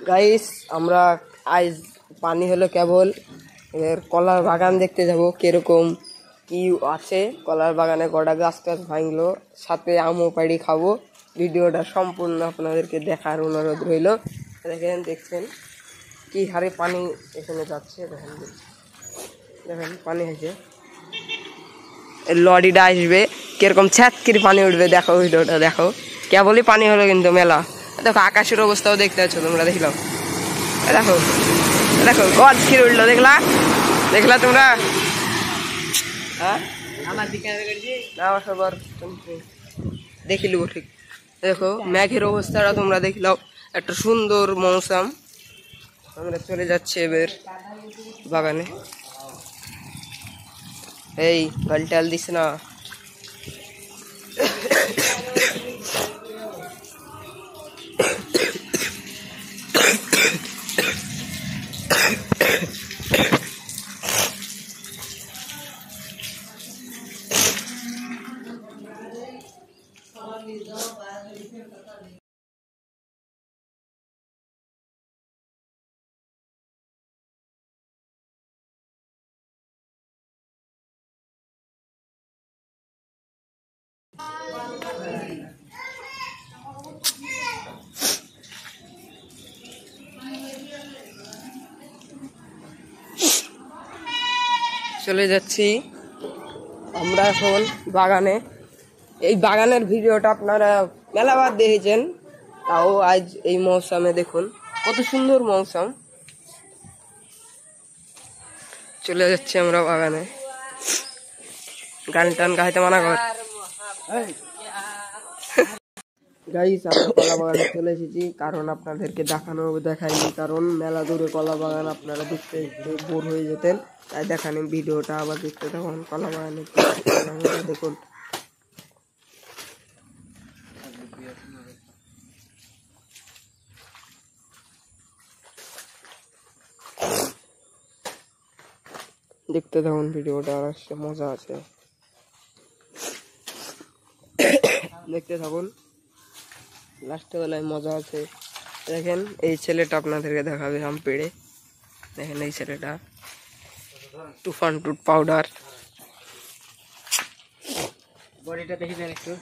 Guys আমরা আজ পানি হলো কেবল এর কলার বাগান দেখতে যাব কিরকম কি আছে। কলার বাগানে কটা গাছ টাছ ভাঙলো, সাথে আমও পাড়ি খাবো। ভিডিওটা সম্পূর্ণ আপনাদেরকে দেখার অনুরোধ রইল। দেখেন দেখছেন কি হারে পানি এখানে যাচ্ছে। দেখেন দেখেন পানি হয়েছে, লরিটা আসবে কিরকম ছ্যাঁতকির পানি উঠবে। দেখো ভিডিওটা দেখো, কেবলই পানি হলো কিন্তু মেলা। দেখো আকাশের অবস্থাও দেখতে পাচ্ছ তোমরা, দেখলাম দেখো দেখো গজ কি উঠলো, দেখলা দেখলা তোমরা? হ্যাঁ আমার দিকে সবার দেখিল ঠিক। দেখো মেঘের অবস্থাটা তোমরা দেখলাও, একটা সুন্দর মৌসুম। আমরা চলে যাচ্ছি এবার বাগানে। এই গালটাল দিস না। চলে যাচ্ছি আমরা এখন বাগানে। এই বাগানের ভিডিওটা আপনারা মেলাবার দেখেছেন, তাও আজ এই মৌসুমে দেখুন কত সুন্দর মৌসুম। চলে যাচ্ছি আমরা বাগানে। গান টান গাইতে মানা কর। গাইস আমরা কলা বাগানে চলে এসেছি, কারণ আপনাদেরকে দেখাইনি, কারণ মেলা দূরে কলা বাগান আপনারা দেখতে বোর হয়ে যেতেন, তাই দেখানি। ভিডিওটা আবার দেখতে থাকুন। কলা বাগানে দেখুন দেখতে থাকুন ভিডিওটা, আর আসছে মজা আছে, দেখতে থাকুন। লাস্টের বেলায় মজা আছে। দেখেন এই ছেলেটা আপনাদেরকে দেখাবে আম পেড়ে। দেখেন এই ছেলেটা তুফান টুট পাউডার, বডিটা দেখে দেন একটু।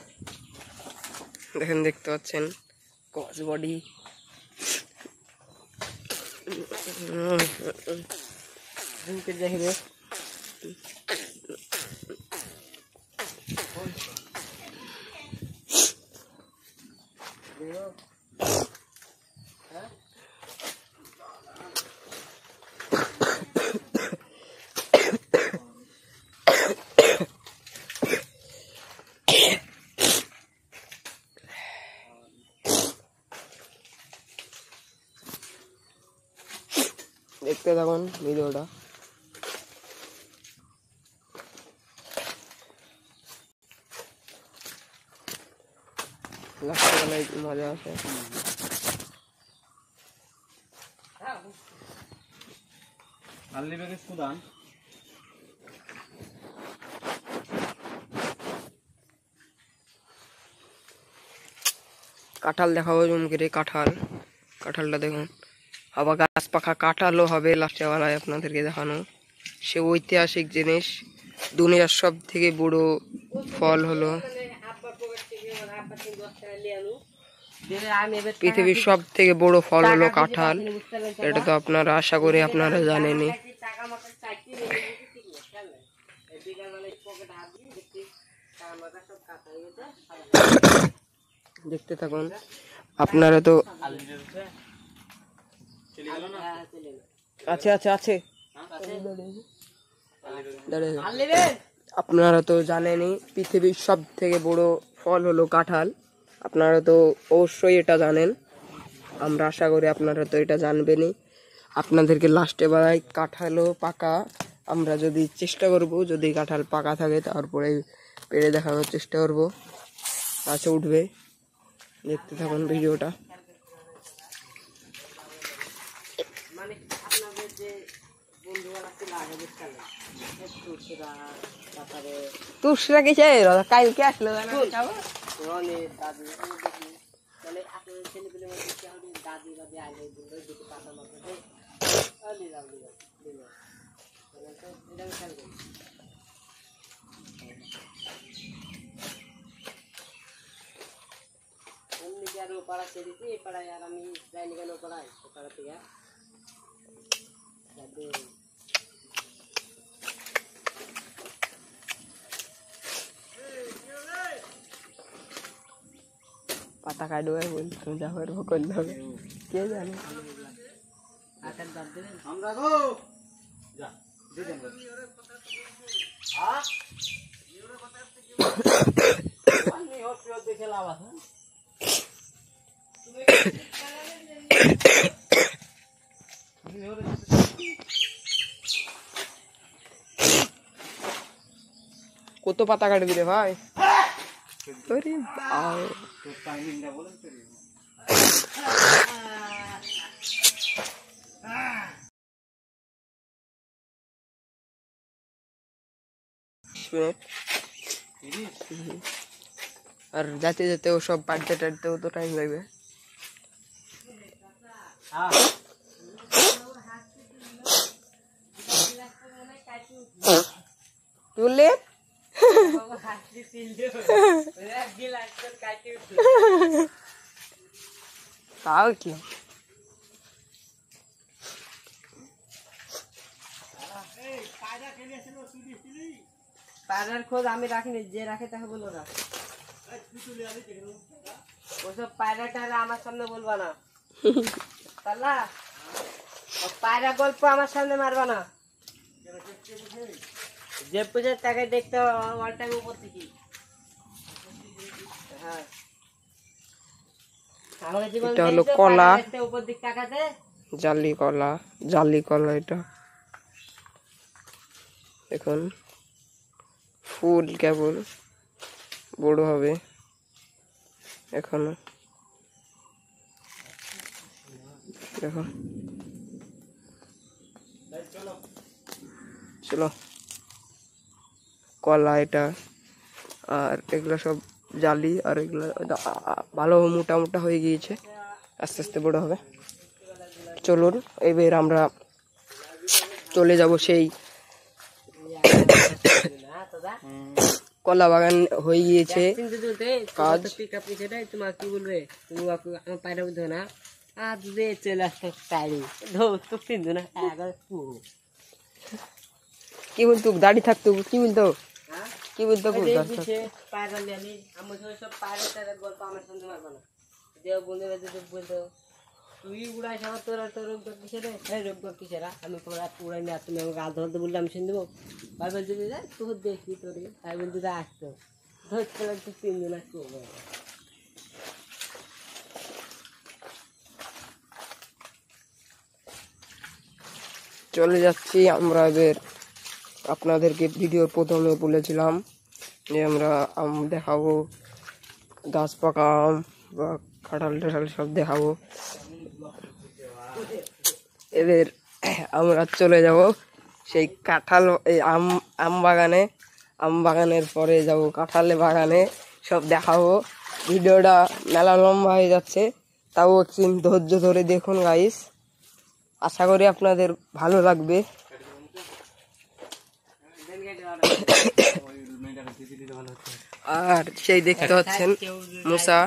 দেখেন দেখতে পাচ্ছেন কস বডি। দেখবে দেখতে থাকুন ভিডিওটা। লাস্টবেলায় মজা আছে। কাঁঠাল দেখাবো জুম করে। কাঁঠালটা দেখুন, আবার গাছ পাখা কাঁঠালও হবে লাস্টের বেলায় আপনাদেরকে দেখানো। সে ঐতিহাসিক জিনিস, দুনিয়ার সব থেকে বড় ফল হলো, পৃথিবীর সব থেকে বড় ফল হলো কাঁঠাল। এটা তো আপনারা আশা করি আপনারা জানেনই। দেখতে থাকুন আপনারা তো আছে আছে আছে আপনারা তো জানেনই পৃথিবীর সব থেকে বড় ফল হলো কাঁঠাল। আপনারা তো অবশ্যই এটা জানেন, আমরা আশা করি আপনারা তো এটা জানবেনই। আপনাদেরকে লাস্টে বেলায় কাঁঠালও পাকা আমরা যদি চেষ্টা করব, যদি কাঁঠাল পাকা থাকে তারপরে পেড়ে দেখানোর চেষ্টা করব। গাছে উঠবে, দেখতে থাকুন ভিডিওটা। তুষরা গেছে কালকে আসলো। পাড়া ছেড়েছি এই পাড়ায় আর আমি যাইনি কেন পাড়ায় পাড়া থেকে পাতা কাটবে বলছো যা করবো করতে হবে কে জানে দেখে লাভ আছে কত পাতা কাটবি রে ভাই আর যাতে যেতে ও সব পাড়তে টাড়তেও তো টাইম লাগবে তুললে তাও কি পায়রার খোঁজ আমি রাখিনি যে রাখে তাকে বলবো না ওসব পায়রা টায়রা আমার সামনে বলবা না পারলা পায়রা গল্প আমার সামনে মারবা না যে পুজো তাকে দেখতে অল টাইম উপর থেকে হ্যাঁ আমাকে জীবন এটা হলো কলা উপর দিক তাকাতে জালি কলা এটা এখন ফুল কেবল বড় হবে এখনো দেখো চলো কলা এটা আর এগুলো সব জালি আর এগুলো ভালো মোটা মোটা হয়ে গিয়েছে আস্তে আস্তে বড় হবে চলুন এবার আমরা চলে যাব সেই কলা বাগান হয়ে গিয়েছে কাজ তোমার কি বলবে তুমি পায়রা বুঝো না আর যে চলে আসতে তাই তো পিন্ধু না কি বলতো দাড়ি থাকতো কি বলতো কি বলতো পায়রা আমি আমার সব পায়রা টায়রা গল্প আমার সঙ্গে মারবো না দেও বন্ধু বলতো তুই উড়াই সব তোর রোগ কিসে রে রোগ কিসেরা আমি উড়াই না তুমি আমাকে গাল ধরতে বললে আমি শুনে দেবো বারবার যদি যায় তোর দেখি তোর তাই বলতে আসতো ধরতে লাগতো তিনজন আসতো চলে যাচ্ছি আমরা এবার আপনাদেরকে ভিডিওর প্রথমে বলেছিলাম যে আমরা আম দেখাবো গাছ পাকা আম বা কাঁঠাল টাঠাল সব দেখাবো এবার আমরা চলে যাব সেই কাঁঠাল এই আম বাগানের পরে যাব কাঁঠাল বাগানে সব দেখাবো ভিডিওটা মেলা লম্বা হয়ে যাচ্ছে তাও একটু ধৈর্য ধরে দেখুন গাইস আশা করি আপনাদের ভালো লাগবে আর সেই দেখতে পাচ্ছেন মুসা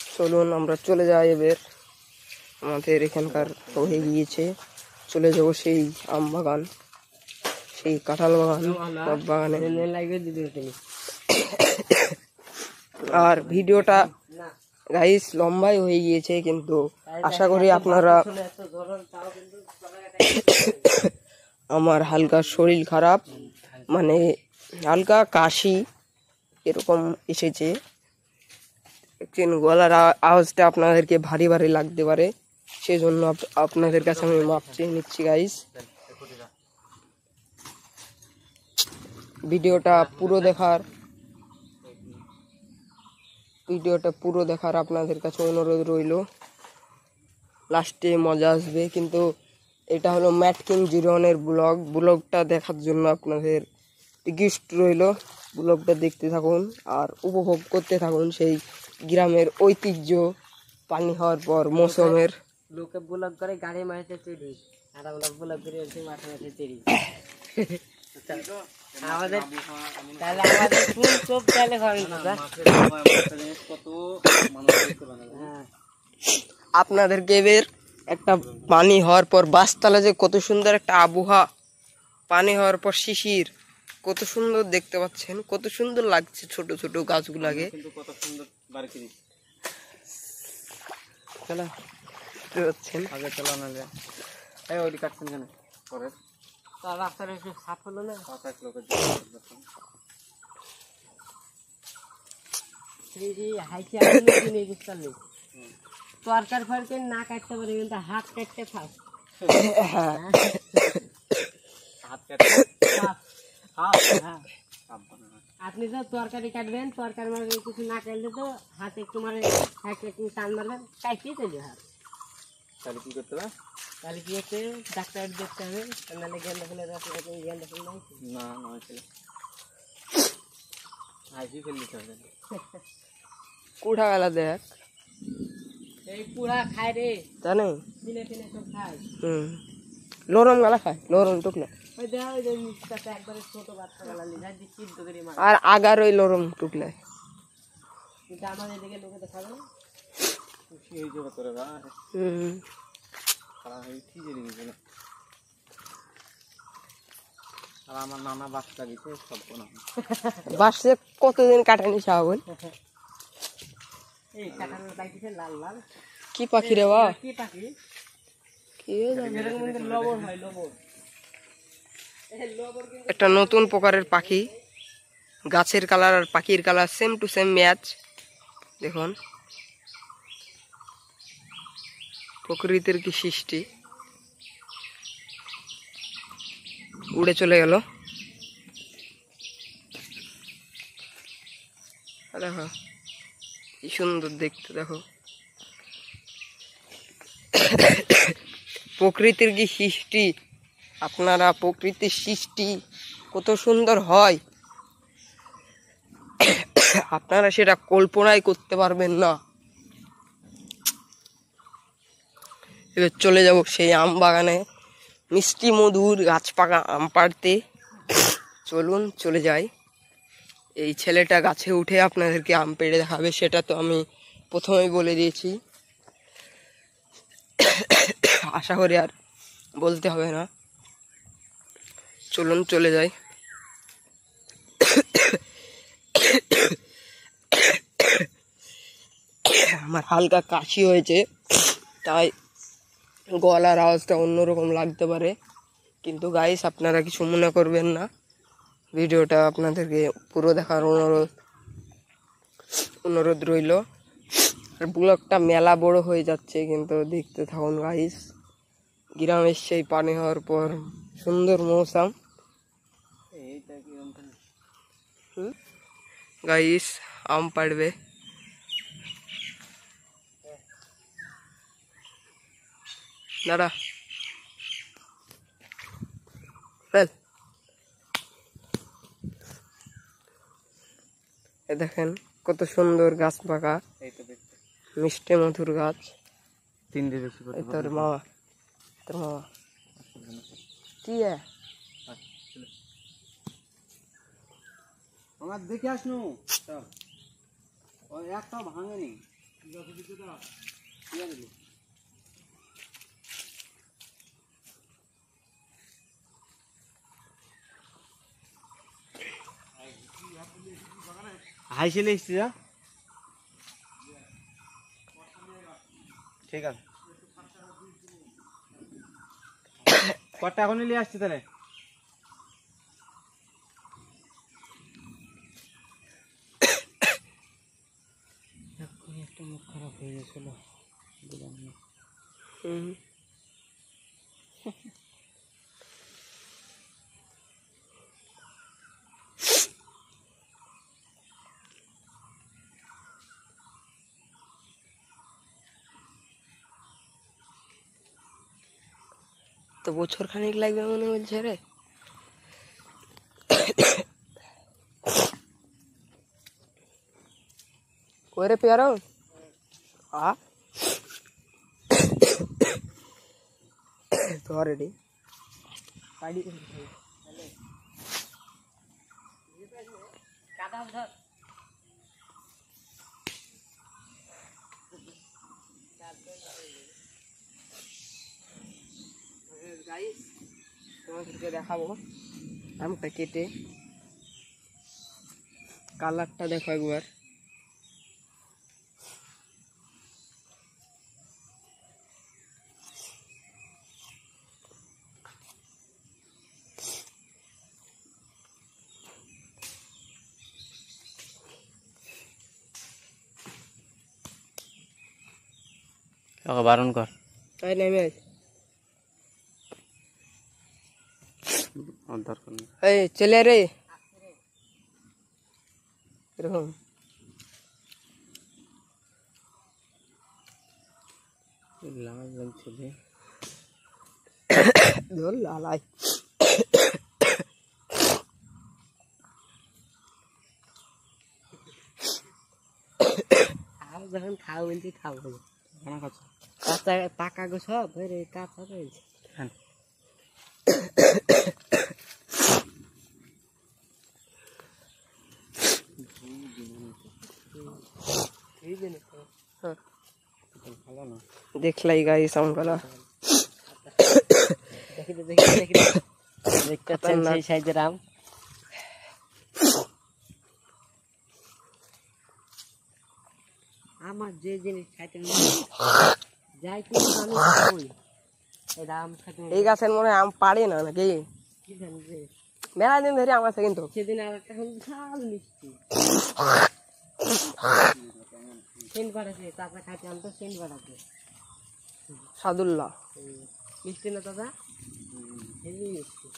চলুন আমরা চলে যাই এবার আমাদের এখানকার হয়ে গিয়েছে চলে যাব সেই আম বাগান সেই কাঁঠাল বাগান সব বাগানে আর ভিডিওটা গাইস লম্বাই হয়ে গিয়েছে কিন্তু আশা করি আপনারা আমার হালকা শরীর খারাপ মানে হালকা কাশি এরকম এসেছে গলার আওয়াজটা আপনাদেরকে ভারী ভারী লাগতে পারে সেজন্য আপনাদের কাছে আমি মাপ চেয়ে নিচ্ছি গাইস ভিডিওটা পুরো দেখার আপনাদের কাছে অনুরোধ রইল লাস্টে মজা আসবে কিন্তু এটা হলো ম্যাট কিং 01 এর ব্লগটা দেখার জন্য আপনাদের রিকোয়েস্ট রইল ব্লগটা দেখতে থাকুন আর উপভোগ করতে থাকুন সেই গ্রামের ঐতিহ্য পানি হওয়ার পর মৌসুমের। লোকে ব্লগ করে গাড়ি মারতে চুরি, আর আমরা ব্লগ করে হচ্ছে মাঠে মাঠে চুরি। আমাদের তাহলে আমাদের কোন চোখ তাহলে হবে না? হ্যাঁ, আপনাদেরকে এবার একটা পানি হওয়ার পর বাসতলা যে কত সুন্দর একটা আবহাওয়া, পানি হওয়ার পর শিশির কত সুন্দর দেখতে পাচ্ছেন, কত সুন্দর লাগছে ছোট ছোট গাছগুলাকে। কত সুন্দর বাড়ি কিনি চলো দেখতে পাচ্ছেন। আগে চলো না যায় এই ওইটি কাটছেন কেন পরে তো রাস্তাটা একটু সাফ হলো না। 5-8 লোকের এই যে হাইকে আমি কিনে দিতে পারলি তরকার ফরকার না কাটতে পারে, কিন্তু হাত কাটতে ফাস। হাত কাটে হ্যাঁ, আপনি তো তরকারি কাটবেন, তরকারি মানে কিছু না কাটলে তো হাতে একটু মানে একটু টান মারবেন, কাটতেই চলে হাত। তাহলে কি করতে হবে? তাহলে কি হচ্ছে, ডাক্তার দেখতে হবে, নাহলে গেন্দা ফুলের রস গেন্দা ফুল নাই না না ছিল আইসি ফেল দিতে হবে। কুড়া গেলা দেখ, এই পুরা খায় রে, জানে দিনে দিনে সব খায়। লরম গালা খায়, লরম টুকলা। ওই দেখ ওই যে মিষ্টাতে একবারে ছোট বাচ্চা গেলা লিখা দিয়ে চিন্ত করে মার, আর আগার ওই লরম টুকলায়। কিন্তু আমাদের এদিকে লোকে তো খাবে না। খুশি হয়ে যাবে তোরা গা খারাপ হয়ে ঠিক হয়ে গেছিল। আর আমার নানা বাচ্চা দিতে সব না বাসে কতদিন কাটানি সাহাবন। এই কাটানোর পাইতেছে লাল লাল কি পাখি রে বা, কি পাখি, কি জানি। এর মধ্যে লবণ হয়, লবণ। এই লবণ কিন্তু একটা নতুন প্রকারের পাখি, গাছের কালার আর পাখির colour same to same match. দেখুন প্রকৃতির কি সৃষ্টি, উড়ে চলে গেল। দেখো কি সুন্দর দেখতে, দেখো প্রকৃতির কি সৃষ্টি। আপনারা প্রকৃতির সৃষ্টি কত সুন্দর হয় আপনারা সেটা কল্পনাই করতে পারবেন না। এবার চলে যাব সেই আম বাগানে, মিষ্টি মধুর গাছ পাকা আম পাড়তে। চলুন চলে যাই। এই ছেলেটা গাছে উঠে আপনাদেরকে আম পেড়ে দেখাবে, সেটা তো আমি প্রথমেই বলে দিয়েছি, আশা করি আর বলতে হবে না। চলুন চলে যাই। আমার হালকা কাশি হয়েছে, তাই গলার আওয়াজটা অন্যরকম লাগতে পারে, কিন্তু গাইস আপনারা কিছু মনে করবেন না। ভিডিওটা আপনাদেরকে পুরো দেখার অনুরোধ রইল। আর ব্লগটা মেলা বড় হয়ে যাচ্ছে, কিন্তু দেখতে থাকুন গাইস। গ্রামের সেই পানি হওয়ার পর সুন্দর মৌসুম। এইটা কি গাইস আম পাড়বে, দাঁড়া দেখেন কত সুন্দর গাছ পাকা, এই তো দেখতে মিষ্টি মধুর গাছ। 3 দিন বেশি এই তোর মামা, তোর মামা কি আমার দেখে আসনু ওই একটা ভাঙেনি হাইছিলে এসছি যা ঠিক আছে কটা এখন নিয়ে আসছি তাহলে একটা মুখ খারাপ হয়ে গেছিল। তো বছর খানিক লাগবে মনে বলছে রে। ওরে পেয়ারো আ ধরে রে পাড়ি কাদা ধর গাইস তোমাদেরকে দেখাবো আমটা কেটে কালারটা দেখো একবার ওকে বারণ কর তাই নেমে দরকার নেই এই চলে রে এরকম লাল ছিল ধর লালাই খাও যখন খাও বলছি খাও খানা খাচ্ছ কাঁচা পাকা গো সব রে কাঁচা রয়েছে হ্যাঁ ভালো না দেখলাই গাইস আমগুলো দেখি তো দেখি দেখি দেখতে পাচ্ছেন সেই সাইজের আম আমার যে জিনিস খাইতে যাই কিন্তু আমি খাবই এটা আম খাইতে এই গাছের মনে হয় আম পারে না নাকি কি জানি যে মেলা দিন ধরে আম আছে কিন্তু সেদিন আর একটা ঝাল মিষ্টি সেন্ট বাড়াছে চাচা খাইতে আম তো সেন্ট বাড়াছে সাদুল্লাহ মিষ্টি না দাদা হেভি মিষ্টি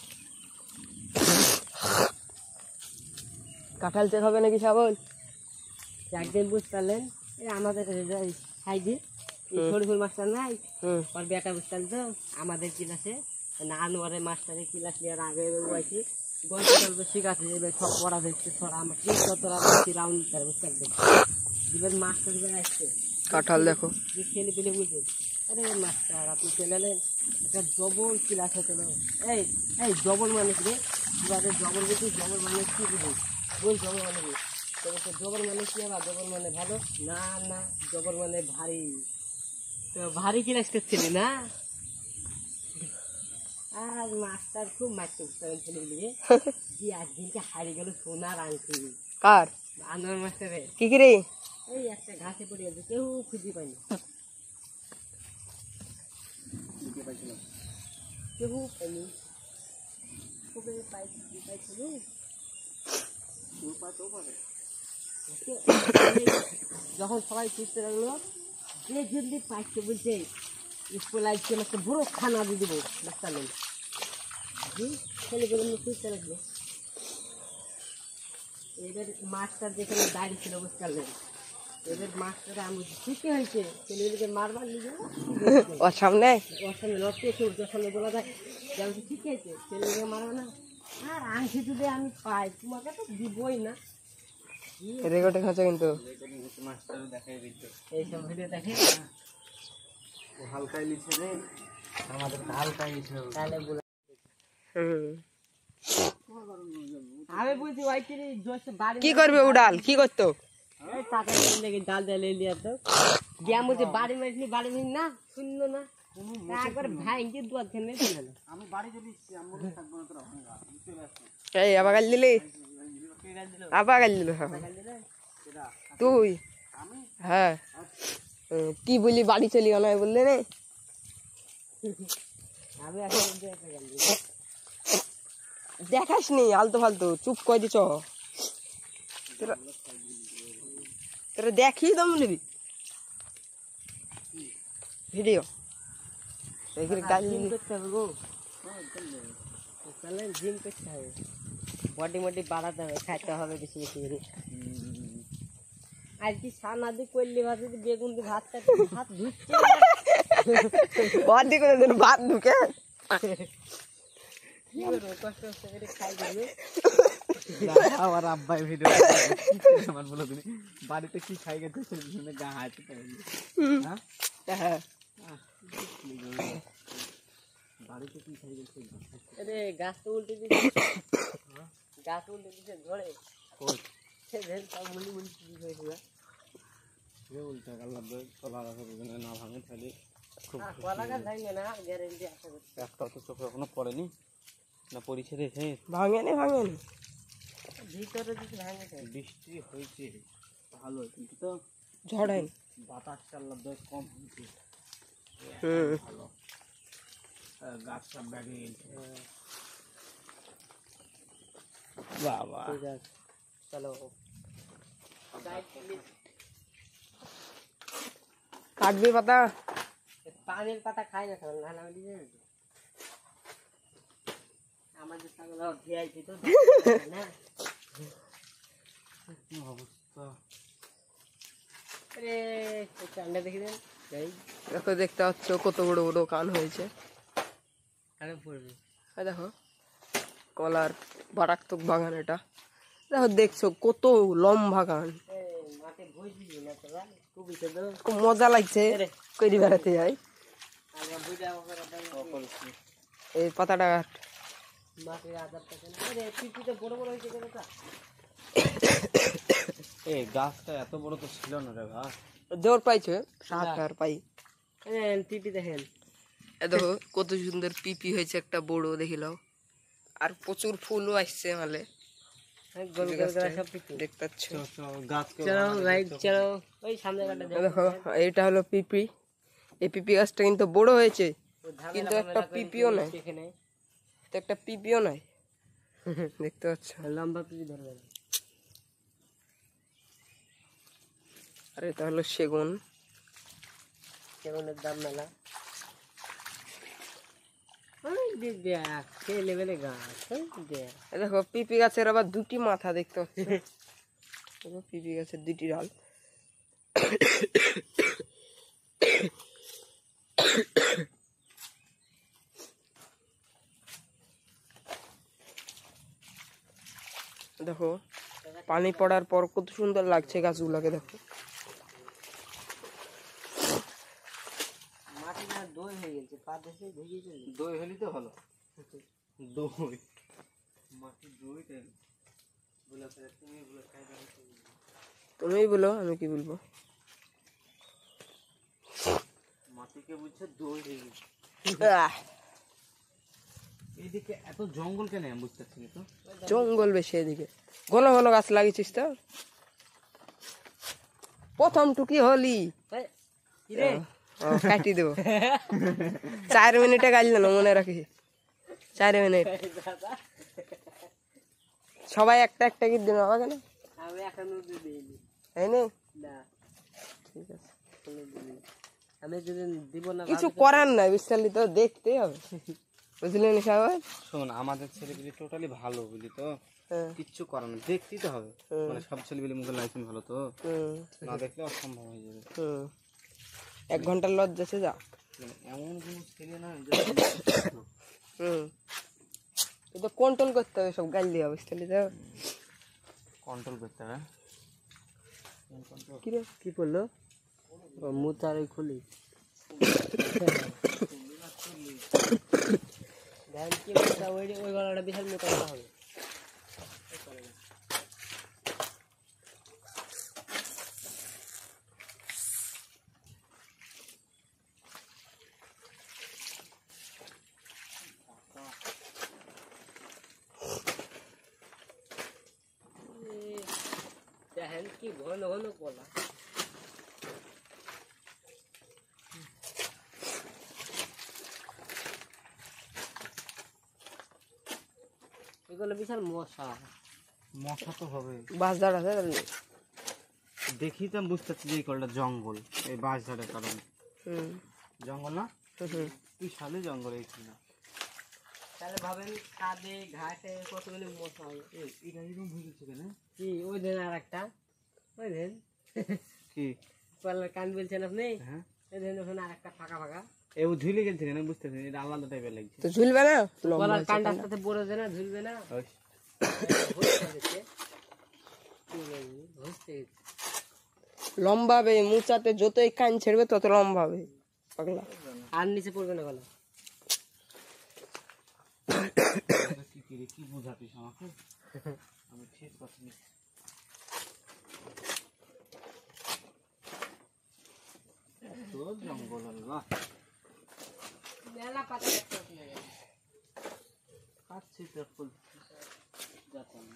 কাঁঠাল চেক হবে নাকি সাবল একদিন বুঝতে পারলেন আমাদের সাইডে শরীফুল মাস্টার নাই ওর বেটা বুঝতে তো আমাদের ক্লাসে আনোয়ারের মাস্টারের ক্লাস নেওয়ার আগে বলছি গল্প টল্প শিখাচ্ছে এবার সব পড়া দেখছে সব আমার কি কতটা রাউন্ড বুঝতে পারবেন দিবেন মাস্টার দিবেন আসছে কাঁঠাল দেখো যে ছেলে পেলে বুঝে আরে মাস্টার আপনি চলে এলেন একটা ডবল ক্লাস হতো না এই এই ডবল মানে কি রে ডবল বলছি ডবল মানে কি বুঝি বল ডবল মানে কি জবর মানে কি আবার জবর মানে ভালো না না জবর মানে ভারী তো ভারী ক্লাস করছিলি না আর মাস্টার খুব মারতে ছেলেগুলি যে একদিনকে হারিয়ে গেল সোনার আংটি কার আনোয়ার মাস্টারে কি কি রে এই একটা ঘাসে পড়ে গেছে কেউ খুঁজে পায়নি কেউ পাইনি পাইছিল যখন সবাই খুঁজতে লাগলো যে জলদি পাইছে বলছে স্কুল আসছে একটা বড় খানা দিয়ে দেবো ডাক্তার ছেলেগুলো খুঁজতে লাগলো এবার মাস্টার যেখানে দাঁড়িয়ে ছিল বুঝতে পারলেন এবার মাস্টার আমি ঠিকই হয়েছে ছেলেগুলোকে মারবার নিজে ওর সামনে ওর সামনে লড়তে ওর সামনে বলা যায় যে আমি ঠিক হয়েছে ছেলেগুলোকে মারবে না আর আংটি যদি আমি পাই তোমাকে তো দিবই না রেকর্ডিং হচ্ছে কিন্তু এইসব ভিডিও দেখে হালকাই লিখে রে আমাদের হালকাই লিখে তাহলে বলে আমি বলছি ওই কি বাড়ি কি করবে উড়াল কি করতো টাকা লেগে ডাল ডাল লিয়ে তো গিয়া বলছে বাড়ি মারিনি বাড়ি মারি না শুনলো না একবার ভাইকে দুয়ার খেলে চলে না আমি বাড়ি চলে এসেছি আমি বলে থাকবো না তোরা চলে আসছি এই আবার গাল দিলি আবার গাল দিল তুই হ্যাঁ কি বলি বাড়ি চলি গেল বললে রে আমি এখন দেখাস নি আলতু ফালতু চুপ করে দিছ তোরা দেখি দম নিবি ভিডিও জিম করতে হবে গো চলেন জিম করতে হবে বডি মডি বাড়াতে হবে খাইতে হবে বেশি বেশি করে আর কি সানাদি করলি ভাত বেগুন দিয়ে ভাত খাইতে ভাত ঢুকছে ভাত দিয়ে করে দেন ভাত ঢুকে কি করবো কষ্ট কষ্ট করে খাই দেবে আমার আব্বাই ভিডিও আমার বলে দিনি বাড়িতে কি খাই গেছে শুনে গা হাতে হ্যাঁ বাড়িতে কি খাই গেছে আরে গাছ তো উল্টে দিচ্ছে গাছ উল্টে দিচ্ছে ধরে সেদিন সব মুলি মুলি হয়েছিল উল্টা আল্লাহ কলা রাখা না ভাঙে তাহলে খুব কলা গাছ ভাঙবে না গ্যারেন্টি আছে একটা তো চোখে এখনো পড়েনি না পরিচয় রেখে ভাঙেনি ভিতরে কিছু ভাঙেছে বৃষ্টি হয়েছে ভালো কিন্তু তো ঝড়াই বাতাসটা আল্লাহ কম হয়েছে ভালো গাছ সব ব্যাগে বাবা ঠিক আছে চলো কাটবি পাতা পানির পাতা খাই না সব না আমাদের ছাগল ভিআইপি তো না অবস্থা আরে চান্ডা দেখি দেন যাই দেখো দেখতে পাচ্ছ কত বড় বড় কান হয়েছে কানে পড়বে দেখো কলার মারাত্মক বাগান এটা দেখো দেখছো কত লম্বা কান মাঠে বই দিবি না তোরা খুবই তো খুব মজা লাগছে কইরি বেড়াতে যাই আমরা বুঝা করে এই পাতাটা কাট মাঠের আদার টাকা আরে পিপি তো বড় বড় হয়েছে কেন তা এই গাছটা এত বড় তো ছিল না রে ভাই জোর পাইছে সাত আর পাই পিপি দেখেন দেখো কত সুন্দর পিপি হয়েছে একটা বড় দেখিলাও আর প্রচুর ফুলও আসছে মালে গোল গোল করে সব পিপি দেখতে পাচ্ছ গাছকে চলো রাইট চলো ওই সামনে কাটা দেখো এটা হলো পিপি এই পিপি গাছটা কিন্তু বড় হয়েছে কিন্তু একটা পিপিও নাই এখানে তো একটা পিপিও নাই দেখতে পাচ্ছ লম্বা পিপি ধরবে আর এটা হলো সেগুন সেগুনের দাম মেলা ওই দেখ খেয়ে লেভেলে গাছ দেখ দেখো পিপি গাছের আবার দুটি মাথা দেখতে পাচ্ছ দেখো পিপি গাছের দুটি ডাল দেখো পানি পড়ার পর কত সুন্দর লাগছে গাছগুলোকে দেখো মাটি না দই হয়ে গেছে পা দেশে ভেজে চলে দই হলি তো ভালো দই মাটি দইটাই বলে তুমি বলে খাই তুমিই বলো আমি কি বলবো মাটিকে বুঝছে দই হয়ে গেছে এইদিকে এত জঙ্গল কেন আমি বুঝতে পারছি না তো জঙ্গল বেশি এদিকে ঘন ঘন গাছ লাগিয়েছিস তো প্রথম টুকি হলি কিরে কাটি দেবো 4 মিনিটে গাইল না মনে রাখি 4 মিনিট সবাই একটা একটা কি দিন হবে কেন আমি এখনো দিইনি তাই না না ঠিক আছে আমি যদি দিব না কিছু করার নাই বুঝলি তো দেখতেই হবে বুঝলেন সবাই শোন আমাদের ছেলেগুলি টোটালি ভালো বুঝলি তো হ্যাঁ কিচ্ছু করার না দেখতেই তো হবে মানে সব ছেলেগুলি মুখে লাইসেন্স ভালো তো না দেখলে অসম্ভব হয়ে যাবে 1 ঘন্টার লজ্জা সে যা মানে এমন কোনো ছেলে না কিন্তু কন্ট্রোল করতে হবে সব গাল দিয়ে বুঝলি তো কন্ট্রোল করতে হবে কি রে কি করলো মুতার খুলি ধ্যান কি মোটা ওই গলাটা বিশাল মোটা হবে ধ্যান কি ঘন ঘন কলা এগুলো বিশাল মশা মশা তো হবে বাজার আছে দেখি তো আমি বুঝতে পারছি যে এই কলটা জঙ্গল এই বাঁশ ঝাড়ের কারণে জঙ্গল না বিশালে জঙ্গল এইখানে তাহলে ভাবেন ছাদে ঘাটে কতগুলি মশা হবে এটা এরকম বুঝেছে কেন কি ওই দেন আর একটা ওই দেন কি পার্লার কান বলছেন আপনি হ্যাঁ ওই দেন ওখানে আর একটা ফাঁকা ফাঁকা এ ঝুলে গেছে কেন বুঝতে পারছি এটা আলাদা টাইপের লাগছে তো ঝুলবে না পার্লার কানটার সাথে বড় না ঝুলবে না লম্বা হবে মুচাতে, যতই কান ছেড়বে তত লম্বা হবে পাগলা। আর নিচে পড়বে না গলা। কি বুঝাতিস আমাকে? আমি ঠিক কথা নিচ্ছি। তোর জঙ্গল আল্লাহ মেলা পাতা কাটছি তো ফুল যাতাম।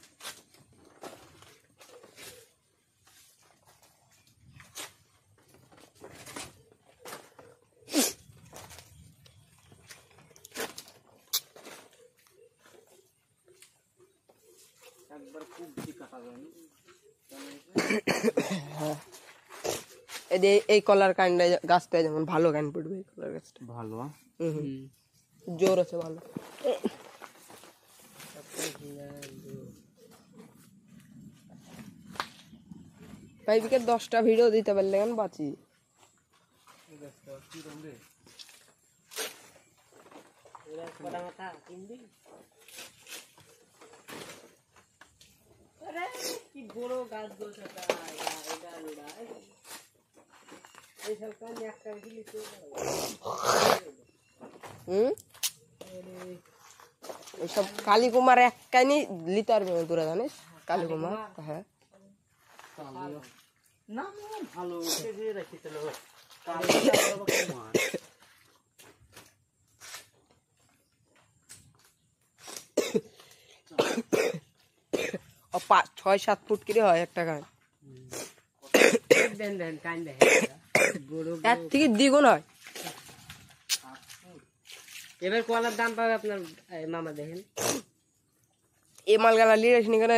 একবার খুব কাটা যায়নি। এই কলার কান্ডে গাছটা যেমন ভালো কান পড়বে, এই কলার গাছটা ভালো জোর আছে ভালো। ভাইবিকে 10টা ভিডিও দিতে পারলে কেন বাঁচি। কি বড় গাছ এইসব কালীকুমার এক কাইনি লিতে পারবে না তোরা জানিস? কালীকুমার হ্যাঁ না ভালো রাখিছিল। ও 6-7 ফুট করে হয় একটা গান, এর থেকে দ্বিগুণ হয়। এবার কলার দাম পাবে আপনার মামা, দেখেন এই মালগালা লিয়ে আসনি কেন?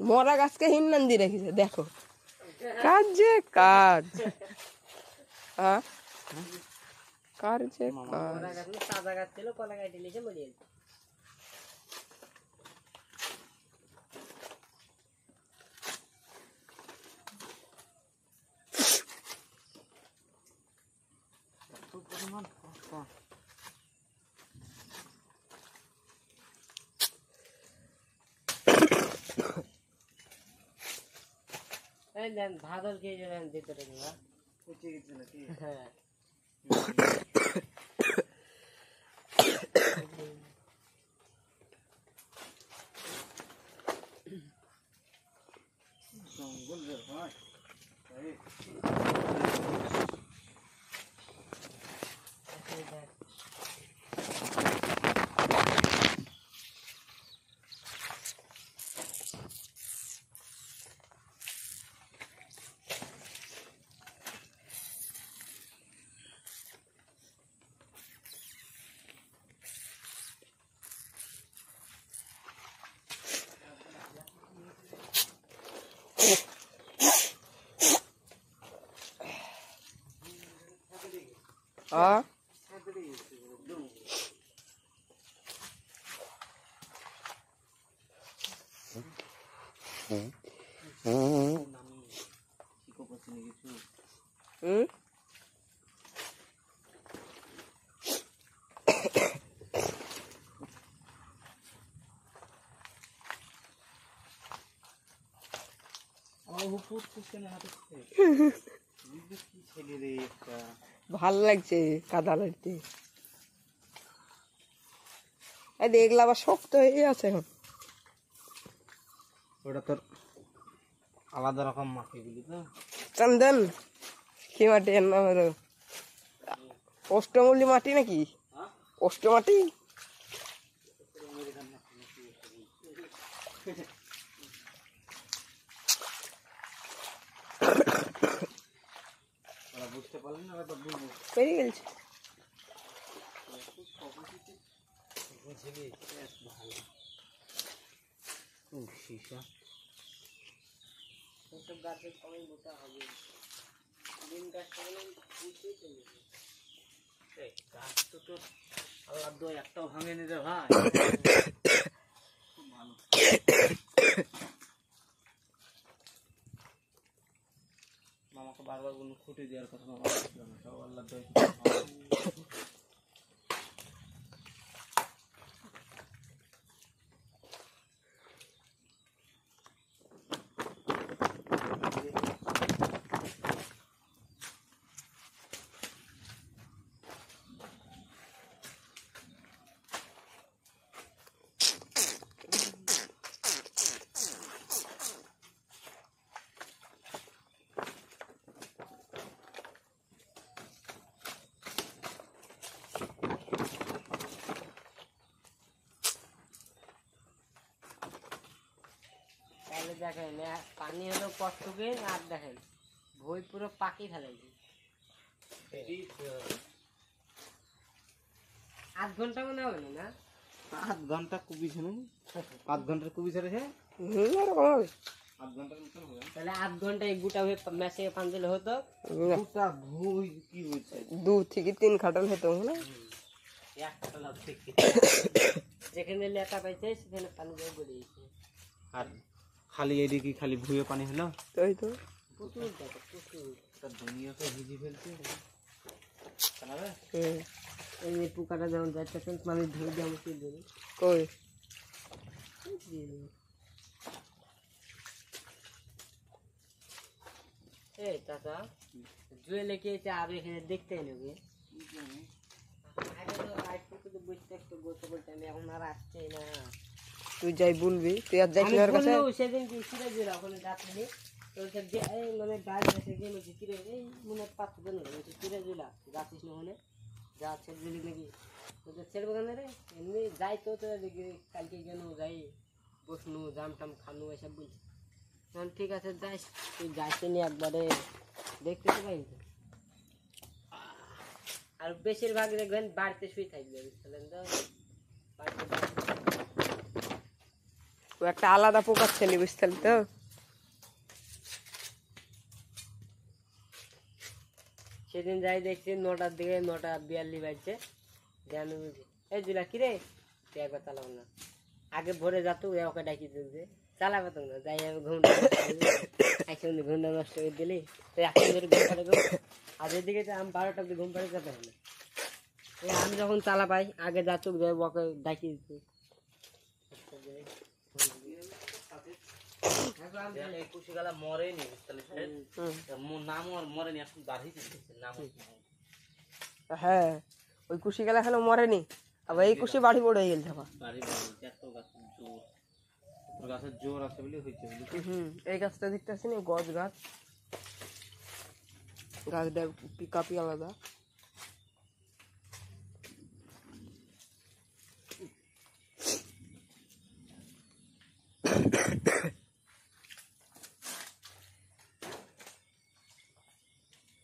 মরা গাছকে হিন্নান দিয়ে রেখেছে, দেখো কাজ যে কাজ। হ্যাঁ কার যে কাজ। তাজা গাছ ছিল, কলা গাছ লিখে মরিয়ে ভাদল খেয়ে যাবেন ভিতরে। হ্যাঁ জঙ্গল রে ভাই। হ্যাঁ ভাল লাগছে কাদা লাগছে। দেখলে আবার শক্ত হয়ে আছে এখন। ওটা তোর আলাদা রকম মাটি দিলি তো চন্দন কি মাটি? এর নাম হলো অষ্টমল্লি মাটি নাকি? অষ্ট মাটি বুঝতে পারলেন না, বলবো পেয়ে গেছে। গাছের সবাই মোটা হবে, দিন গাছ গাছ তো তোর আল্লাহ একটাও ভাঙেনি রে ভাই। মামাকে বারবার কোনো খুঁটি দেওয়ার কথা মামা বলছিল না, তাও আল্লাহ দয়া তাহলে দেখেন পানি হলো কষ্টকে আর দেখেন ভই পুরো পাকি ফেলাইছি। 8 ঘন্টা মনে হবে না? 8 ঘন্টা কুবি ছিল, 8 ঘন্টার কুবি ছেড়েছে, এরকম হবে 8 ঘন্টার মতন হবে। তাহলে 8 ঘন্টায় গোটা হয়ে ম্যাচে পান দিলে হতো। গোটা ভুই কি হয়েছে 2 থেকে 3 খাটল হতো না। একটা লাভ থেকে যেখানে লেটা পাইছে সেখানে পানি দিয়ে গড়িয়েছে। আর খালি এদিকে খালি ভুয়ে পানি হলো, তাই তো প্রচুর দেখো প্রচুর। তার দুনিয়াকে ভিজি ফেলছে। এই যে পোকাটা যেমন যাচ্ছে মানে ধরে দিয়ে আমি কি দেবো কই এই চাচা জুয়েলে কি হয়েছে আর এখানে দেখতে নেবে এখন আর আসছে না। তুই যাই বলবি, তুই আর যাইস না ওর কাছে। সেদিন কি সিরাজ দিল ওখানে যাচ্ছিলি মানে গাছ আছে যে বলছি কিরে এই মনে পাচ্ছ না বলছি সিরাজ দিলা যাচ্ছিস না ওখানে যা ছেড়ে দিলি নাকি ছেড়ে বোঝানো রে এমনি যাই তো দেখি কালকে গেল যাই বসনু জাম টাম খানু এসব বলছি। তখন ঠিক আছে যাইস, তুই যাইতে নি একবারে দেখতে তো পাই। আর বেশিরভাগ দেখবেন বাড়িতে শুয়ে থাকবে বুঝলেন তো, ও একটা আলাদা পোকার ছেলে, বুঝতে তো। সেদিন যাই দেখছি 9টার দিকে 9:42 বাজছে জানো বুঝি এই দিলা কিরে তুই একবার চালাবো না আগে ভোরে যাতো ওকে ডাকি দিতে চালাবো তো না যাই আমি ঘুমটা একসঙ্গে ঘুমটা নষ্ট করে দিলি তো এখন ধরে ঘুম পাড়ে আর এদিকে আমি 12টা অব্দি ঘুম পাড়ে যেতে হবে না। আমি যখন চালা পাই আগে যাতুক যাই ওকে ডাকি দিতে মরেনি নাম মরেনি এখন বাড়িতে নাম। হ্যাঁ ওই কুশি গেলা খেলো মরেনি, আবার এই কুশি বাড়ি বড় হয়ে গেছে। গাছের জোর আছে বলে হয়েছে। এই গাছটা দেখতে আসেনি, গজ গাছ, গাছটা পিকাপি আলাদা।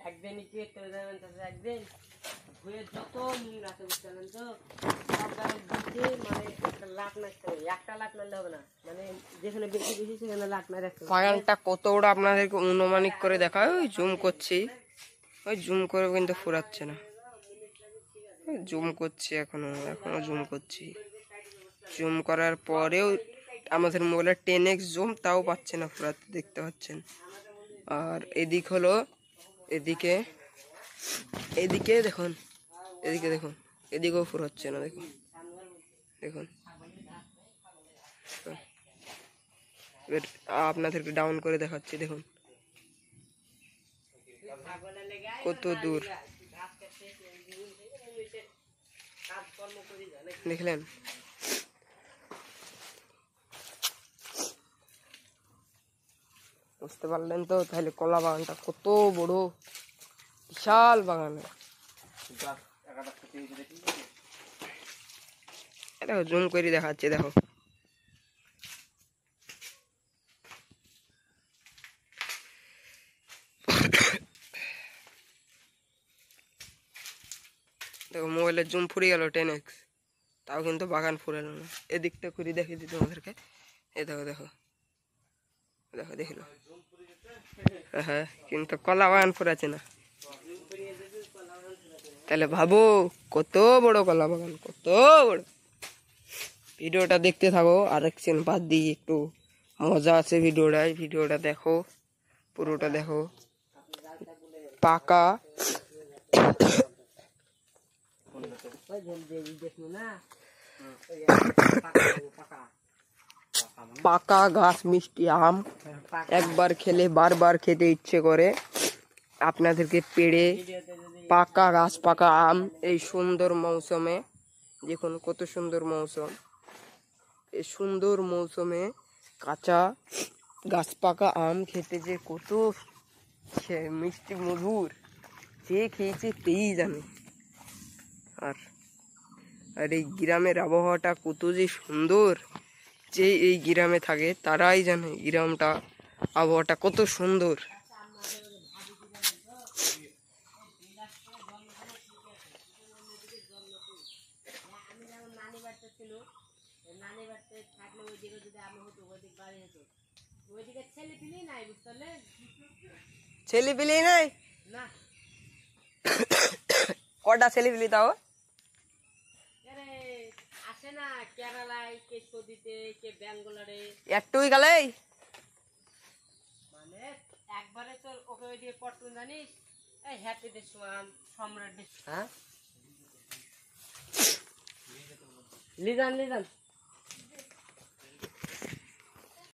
একদিন কি একদিন ভুয়ে যত মুন আছে বুঝলেন তো মানে একটা লাট মারতে হবে, একটা লাট মারলে হবে না, মানে যেখানে বেশি বেশি সেখানে লাট মারে রাখতে হবে। বাগানটা কত বড় আপনাদেরকে অনুমানিক করে দেখা, ওই জুম করছি, ওই জুম করে কিন্তু ফুরাচ্ছে না, জুম করছি এখনো জুম করছি, জুম করার পরেও আমাদের মোবাইলের 10x জুম তাও পাচ্ছে না ফুরাতে, দেখতে পাচ্ছেন। আর এদিক হলো এদিকে দেখুন, এদিকে দেখুন, এদিকেও ফুরাচ্ছে না, দেখুন দেখুন আপনাদেরকে ডাউন করে দেখাচ্ছি, দেখুন কত দূর দেখলেন। বুঝতে পারলেন তো তাহলে কলা বাগানটা কত বড়, বিশাল বাগান। দেখো জুম করে দেখাচ্ছি, দেখো দেখো মোবাইলের জুম ফুরিয়ে গেল 10x, তাও কিন্তু বাগান ফুরালো না। এদিকটা করে দেখিয়ে দিই তোমাদেরকে, এই দেখো দেখো দেখো দেখিল, হ্যাঁ কিন্তু কলা বাগান ফুরাচ্ছে না। তাহলে ভাবো কত বড় কলা বাগান, কত বড়। ভিডিওটা দেখতে থাকো, আরেক সিন বাদ দিয়ে একটু মজা আছে ভিডিওটায়। ভিডিওটা দেখো, পুরোটা দেখো। পাকা পাকা গাছ মিষ্টি আম, একবার খেলে বারবার খেতে ইচ্ছে করে। আপনাদেরকে পেড়ে পাকা গাছ পাকা আম এই সুন্দর মৌসুমে, দেখুন কত সুন্দর মৌসুম, এই সুন্দর মৌসুমে কাঁচা গাছ পাকা আম খেতে যে কত মিষ্টি মধুর, যে খেয়েছে তেই জানে। আর আর এই গ্রামের আবহাওয়াটা কত যে সুন্দর, যে এই গ্রামে থাকে তারাই জানে গ্রামটা আবহাওয়াটা কত সুন্দর। ছেলে পিলি নাই, কটা ছেলে পিলি তাও আসে না কেরালায়, কে সৌদিতে, কে ব্যাঙ্গালোরে, একটুই গেলে মানে একবারে তোর ওকে ওই দিকে পটুন জানিস, এই হ্যাপিদের সমান সম্রাট। হ্যাঁ লিজান লিজান